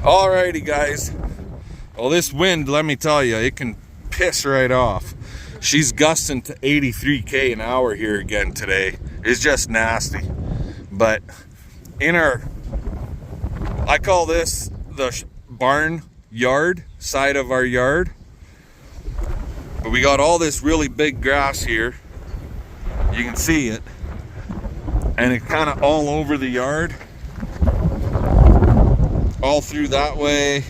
Alrighty guys, well this wind, let me tell you, it can piss right off. She's gusting to 83k an hour here again today. It's just nasty. But in our, I call this the barn yard side of our yard, but we got all this really big grass here. You can see it, and it's kind of all over the yard, all through that way,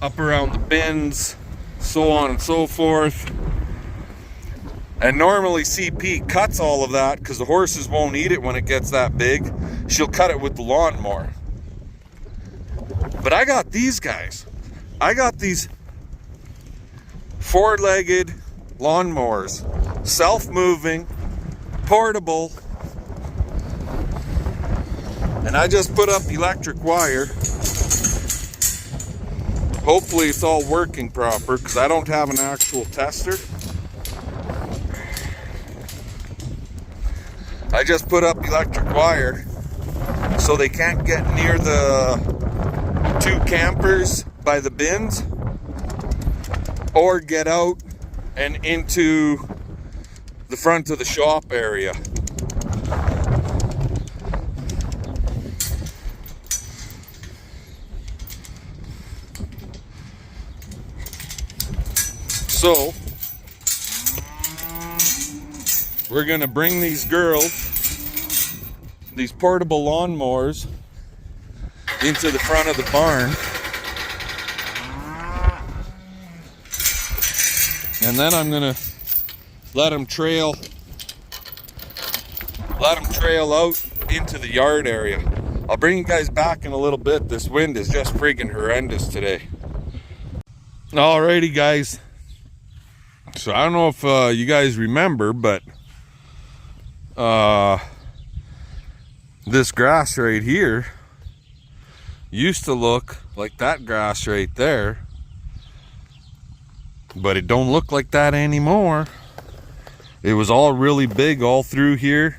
up around the bins, so on and so forth. And normally CP cuts all of that because the horses won't eat it when it gets that big. She'll cut it with the lawnmower. But I got these guys. I got these four-legged lawnmowers, self-moving, portable, and I just put up electric wire. Hopefully it's all working proper because I don't have an actual tester. I just put up electric wire so they can't get near the two campers by the bins or get out and into the front of the shop area. So we're gonna bring these girls, these portable lawnmowers, into the front of the barn, and then I'm gonna let them trail out into the yard area. I'll bring you guys back in a little bit. This wind is just friggin' horrendous today. Alrighty guys, so I don't know if you guys remember, but this grass right here used to look like that grass right there, but it don't look like that anymore. It was all really big all through here.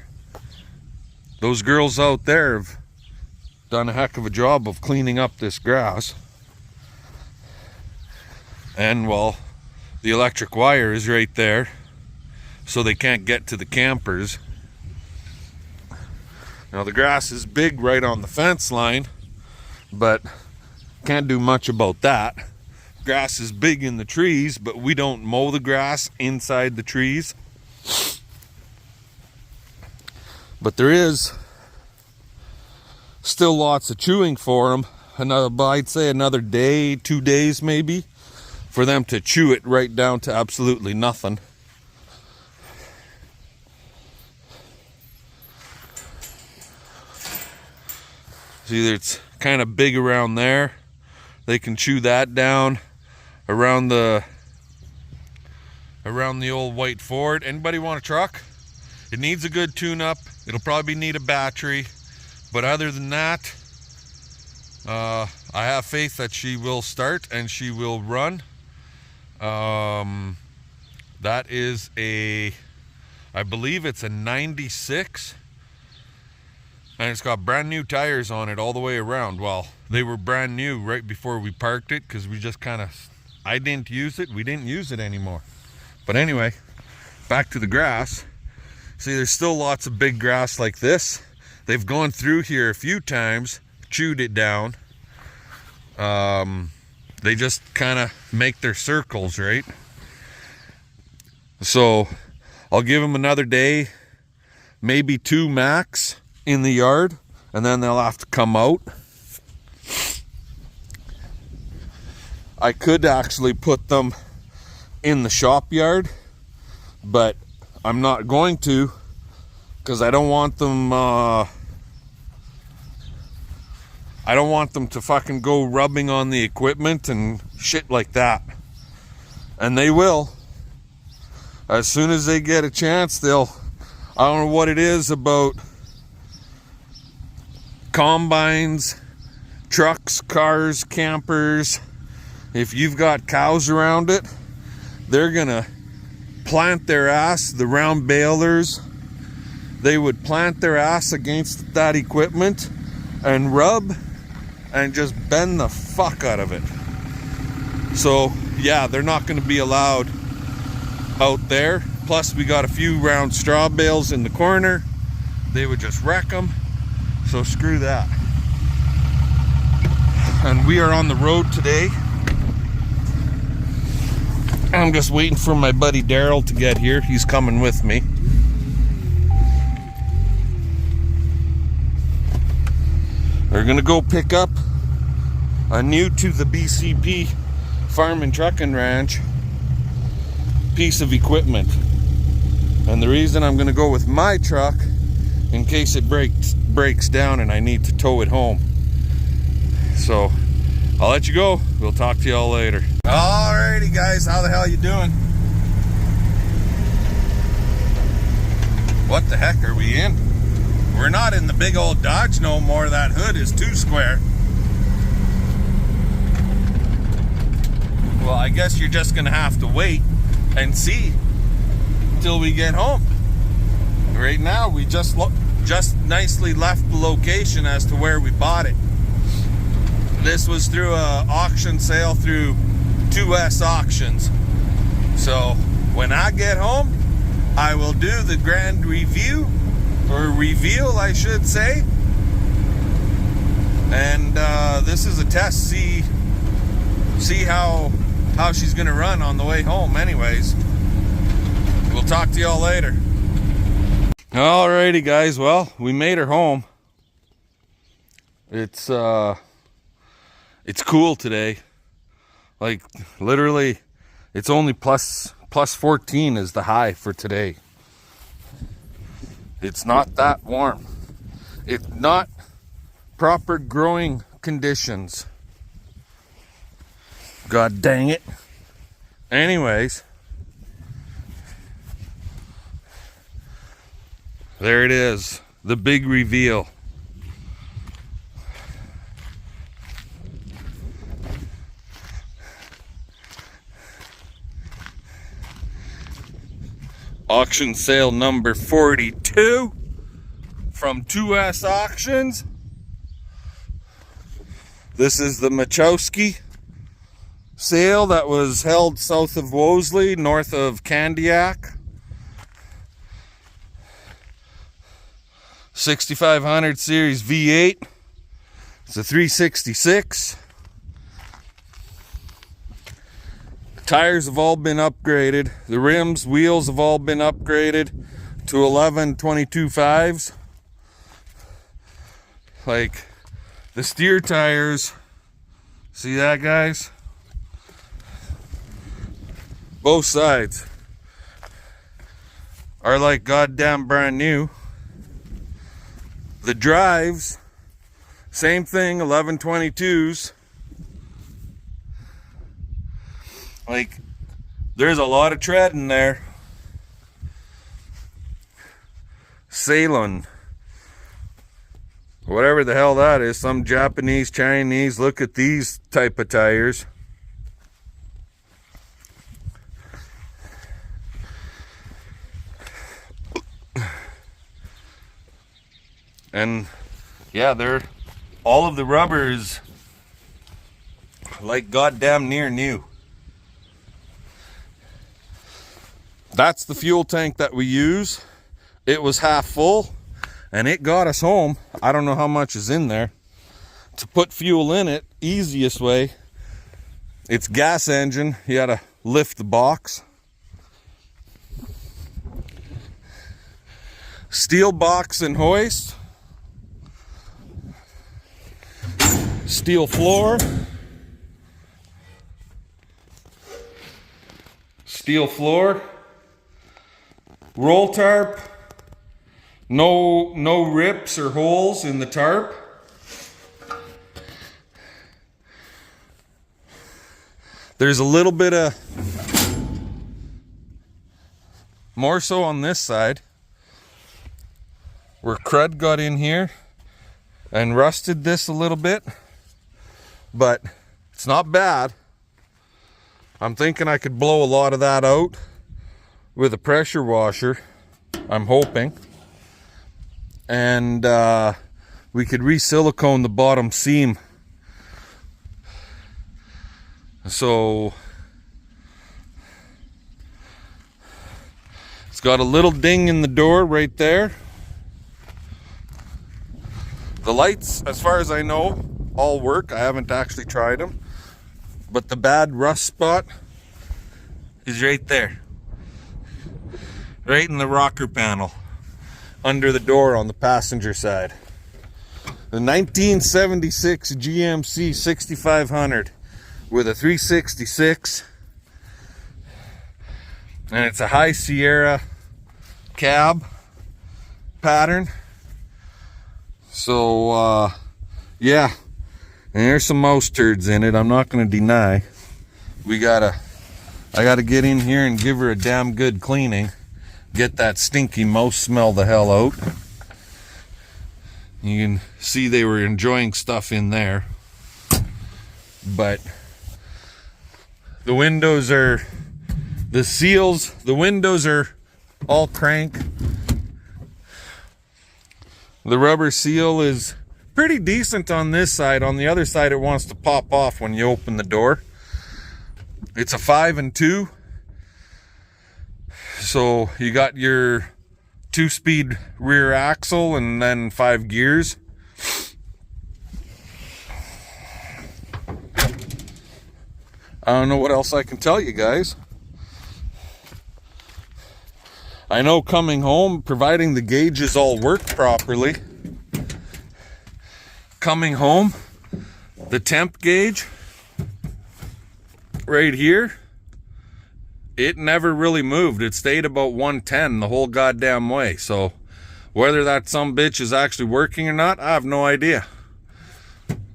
Those girls out there have done a heck of a job of cleaning up this grass. And well, the electric wire is right there, so they can't get to the campers. Now the grass is big right on the fence line, but can't do much about that. Grass is big in the trees, but we don't mow the grass inside the trees. But there is still lots of chewing for them. I'd say another day, 2 days maybe, for them to chew it right down to absolutely nothing. See, it's kind of big around there. They can chew that down around the old white Ford. Anybody want a truck? It needs a good tune-up. It'll probably need a battery, but other than that, I have faith that she will start and she will run. That is I believe it's a 96. And it's got brand new tires on it all the way around. Well, they were brand new right before we parked it because we just I didn't use it. We didn't use it anymore. But anyway, back to the grass. See, there's still lots of big grass like this. They've gone through here a few times, chewed it down. They just kind of make their circles, right? So I'll give them another day, maybe 2 max in the yard, and then they'll have to come out. I could actually put them in the shop yard, but I'm not going to because I don't want them to fucking go rubbing on the equipment and shit like that. And they will. As soon as they get a chance, I don't know what it is about combines, trucks, cars, campers. If you've got cows around it, they're gonna plant their ass, the round balers, they would plant their ass against that equipment and rub and just bend the fuck out of it. So yeah, they're not going to be allowed out there. Plus we got a few round straw bales in the corner. They would just wreck them. So screw that. And we are on the road today. I'm just waiting for my buddy Daryl to get here. He's coming with me. We're gonna go pick up a new to the BCP Farm and Trucking Ranch piece of equipment. And the reason I'm gonna go with my truck, in case it breaks down and I need to tow it home. So I'll let you go. We'll talk to y'all later. Alrighty guys, how the hell you doing? What the heck are we in? We're not in the big old Dodge no more. That hood is too square. Well, I guess you're just gonna have to wait and see till we get home. Right now we just nicely left the location as to where we bought it. This was through a auction sale through 2S Auctions. So when I get home, I will do the grand review, or reveal I should say. And this is a test, see how she's gonna run on the way home. Anyways, we'll talk to y'all later. Alrighty guys, well, we made her home. It's cool today. Like literally, it's only plus 14 is the high for today. It's not that warm. It's not proper growing conditions. God dang it. Anyways, there it is, the big reveal. Auction sale number 42 from 2S Auctions. This is the Machowski sale that was held south of Wolseley, north of Candiac. 6500 series V8. It's a 366. Tires have all been upgraded. The rims, wheels have all been upgraded to 11/22/5s. Like the steer tires, see that guys? Both sides are like goddamn brand new. The drives, same thing, 11/22s. Like, there's a lot of tread in there. Ceylon, whatever the hell that is, some Japanese, Chinese. Look at these type of tires. And yeah, they're all of the rubber is like goddamn near new. That's the fuel tank that we use. It was half full and it got us home. I don't know how much is in there. To put fuel in it, easiest way, it's gas engine. You gotta lift the box. Steel box and hoist. Steel floor. Steel floor. Roll tarp. No rips or holes in the tarp. There's a little bit of more so on this side where crud got in here and rusted this a little bit, but it's not bad. I'm thinking I could blow a lot of that out with a pressure washer, I'm hoping. And we could re-silicone the bottom seam So it's got a little ding in the door right there. The lights, as far as I know, all work. I haven't actually tried them. But the bad rust spot is right there. Right in the rocker panel. Under the door on the passenger side. The 1976 GMC 6500 with a 366. And it's a High Sierra cab pattern. So, yeah. And there's some mouse turds in it, I'm not going to deny. I gotta get in here and give her a damn good cleaning. Get that stinky mouse smell the hell out. You can see they were enjoying stuff in there. But the windows are, the windows are all crank. The rubber seal is pretty decent on this side. On the other side, it wants to pop off when you open the door. It's a 5 and 2. So you got your 2-speed rear axle and then 5 gears. I don't know what else I can tell you guys. I know coming home, providing the gauges all work properly, coming home, the temp gauge right here, it never really moved. It stayed about 110 the whole goddamn way. So whether that some bitch is actually working or not, I have no idea.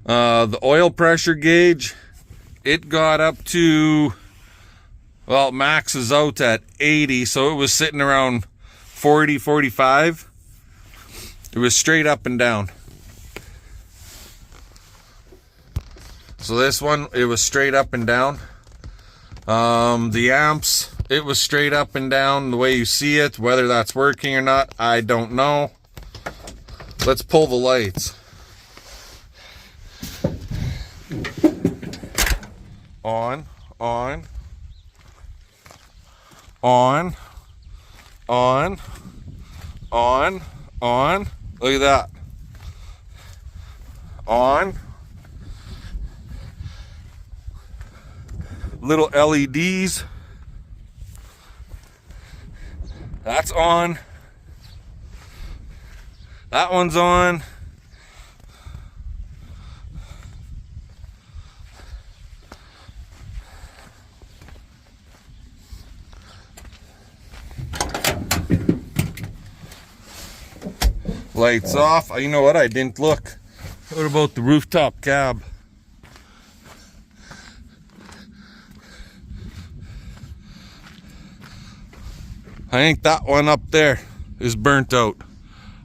The oil pressure gauge, it got up to, well, max is out at 80, so it was sitting around 40, 45. It was straight up and down. So this one, it was straight up and down. The amps, it was straight up and down the way you see it. Whether that's working or not, I don't know. Let's pull the lights. On, on, on, on, on, on. Look at that. On. Little LEDs. That's on. That one's on. Lights off. You know what? I didn't look. What about the rooftop cab? I think that one up there is burnt out.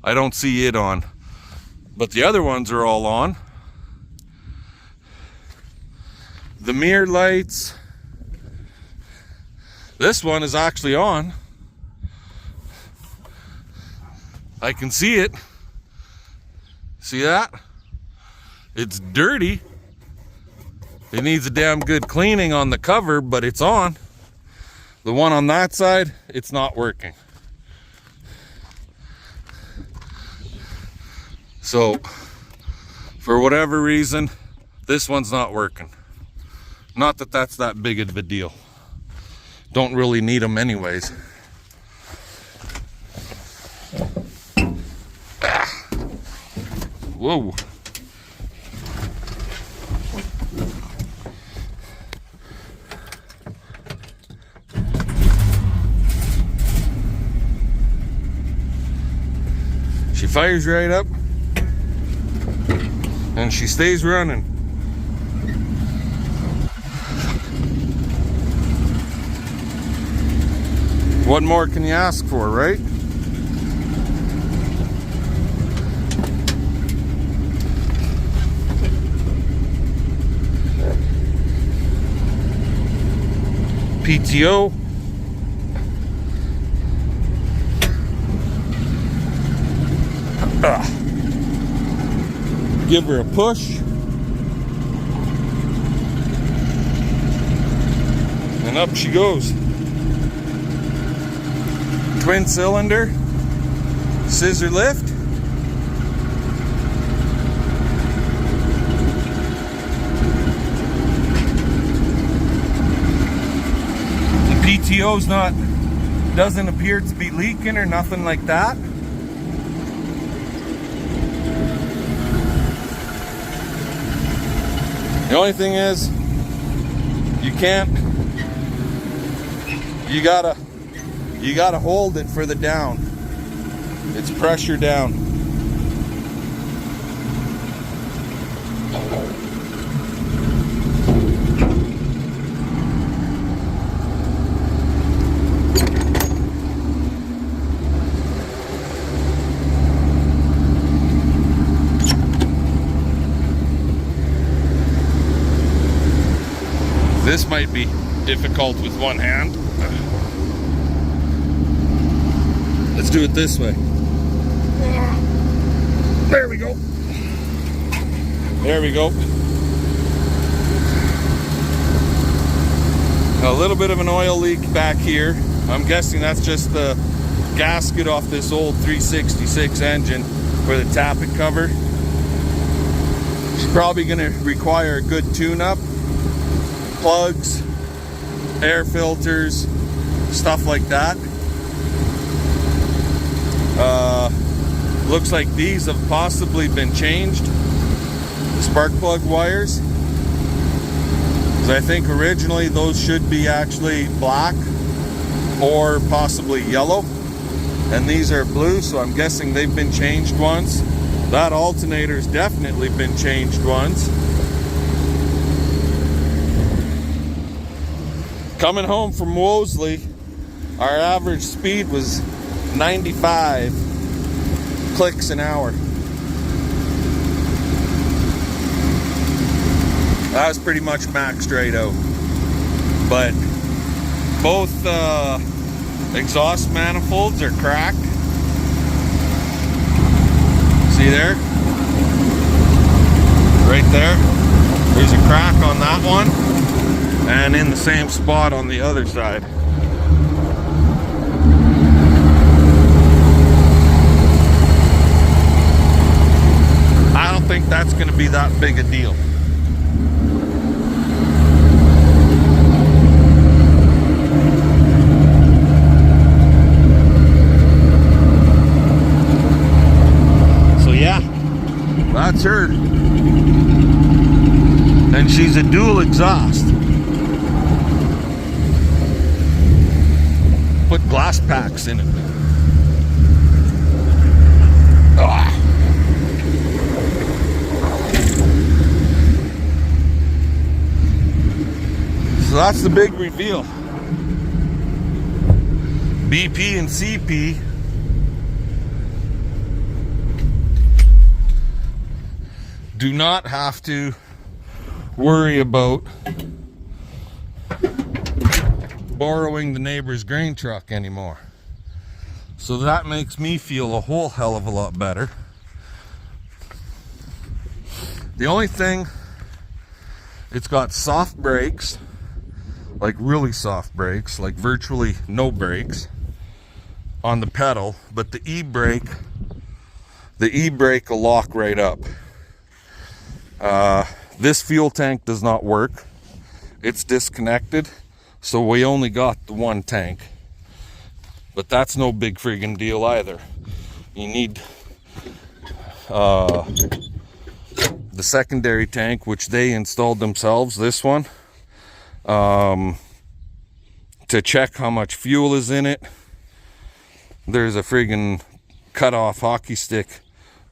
I don't see it on. But the other ones are all on. The mirror lights. This one is actually on. I can see it. See that? It's dirty. It needs a damn good cleaning on the cover, but it's on. The one on that side, it's not working. So, for whatever reason, this one's not working. Not that that's that big of a deal. Don't really need them anyways. Ah. Whoa. She fires right up and she stays running. What more can you ask for, right? PTO. Give her a push. And up she goes. Twin cylinder, scissor lift. The PTO's doesn't appear to be leaking or nothing like that. The only thing is, you gotta hold it for the down. It's pressure down. This might be difficult with one hand. Let's do it this way. There we go. There we go. A little bit of an oil leak back here. I'm guessing that's just the gasket off this old 366 engine for the tappet cover. It's probably going to require a good tune-up. Plugs, air filters, stuff like that. Looks like these have possibly been changed, the spark plug wires. I think originally those should be actually black or possibly yellow, and these are blue, so I'm guessing they've been changed once. That alternator's definitely been changed once. Coming home from Wolseley, our average speed was 95 clicks an hour. That was pretty much maxed right out. But both exhaust manifolds are cracked. See there? Right there. There's a crack on that one, and in the same spot on the other side. I don't think that's going to be that big a deal. So yeah, that's her. And she's a dual exhaust. Put glass packs in it. Ah. So that's the big reveal. BP and CP do not have to worry about borrowing the neighbor's grain truck anymore. So that makes me feel a whole hell of a lot better. The only thing, it's got soft brakes, like really soft brakes, like virtually no brakes on the pedal, but the e-brake will lock right up. This fuel tank does not work. It's disconnected, so we only got the one tank. But that's no big friggin' deal either. You need the secondary tank, which they installed themselves, this one, to check how much fuel is in it. There's a friggin' cut off hockey stick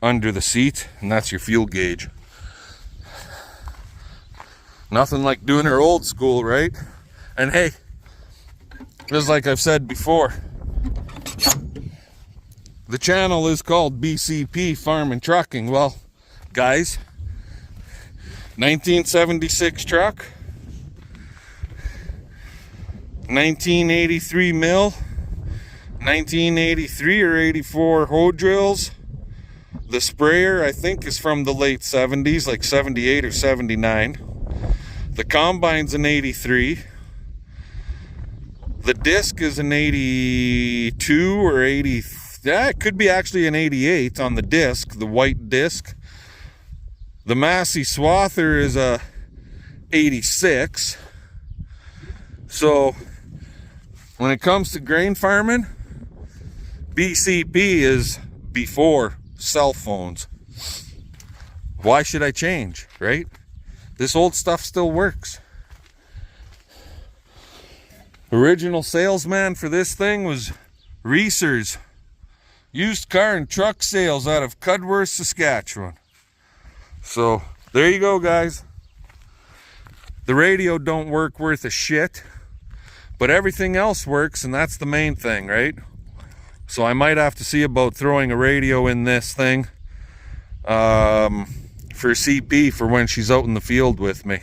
under the seat, and that's your fuel gauge. Nothing like doing her old school, right? And hey, just like I've said before, the channel is called BCP Farm and Trucking. Well, guys, 1976 truck, 1983 mill, 1983 or 84 hoe drills. The sprayer, I think, is from the late 70s, like 78 or 79. The combine's an 83. The disc is an 82 or 80. Yeah, it could be actually an 88 on the disc, the white disc. The Massey Swather is a 86. So when it comes to grain farming, BCP is before cell phones. Why should I change, right? This old stuff still works. Original salesman for this thing was Reese's used car and truck sales out of Cudworth, Saskatchewan. So there you go, guys. The radio don't work worth a shit, but everything else works, and that's the main thing, right? So I might have to see about throwing a radio in this thing for CP for when she's out in the field with me.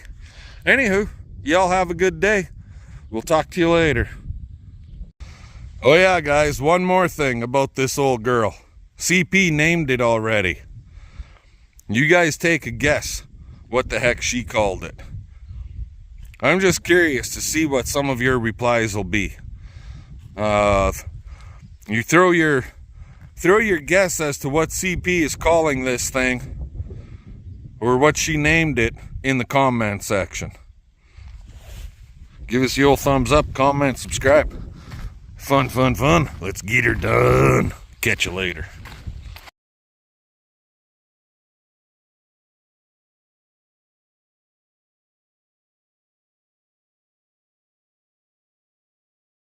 Anywho, y'all have a good day. We'll talk to you later. Oh yeah, guys, one more thing about this old girl. CP named it already. You guys take a guess what the heck she called it. I'm just curious to see what some of your replies will be. You throw your guess as to what CP is calling this thing, or what she named it, in the comment section. Give us the old thumbs up, comment, subscribe. Fun. Let's get her done. Catch you later.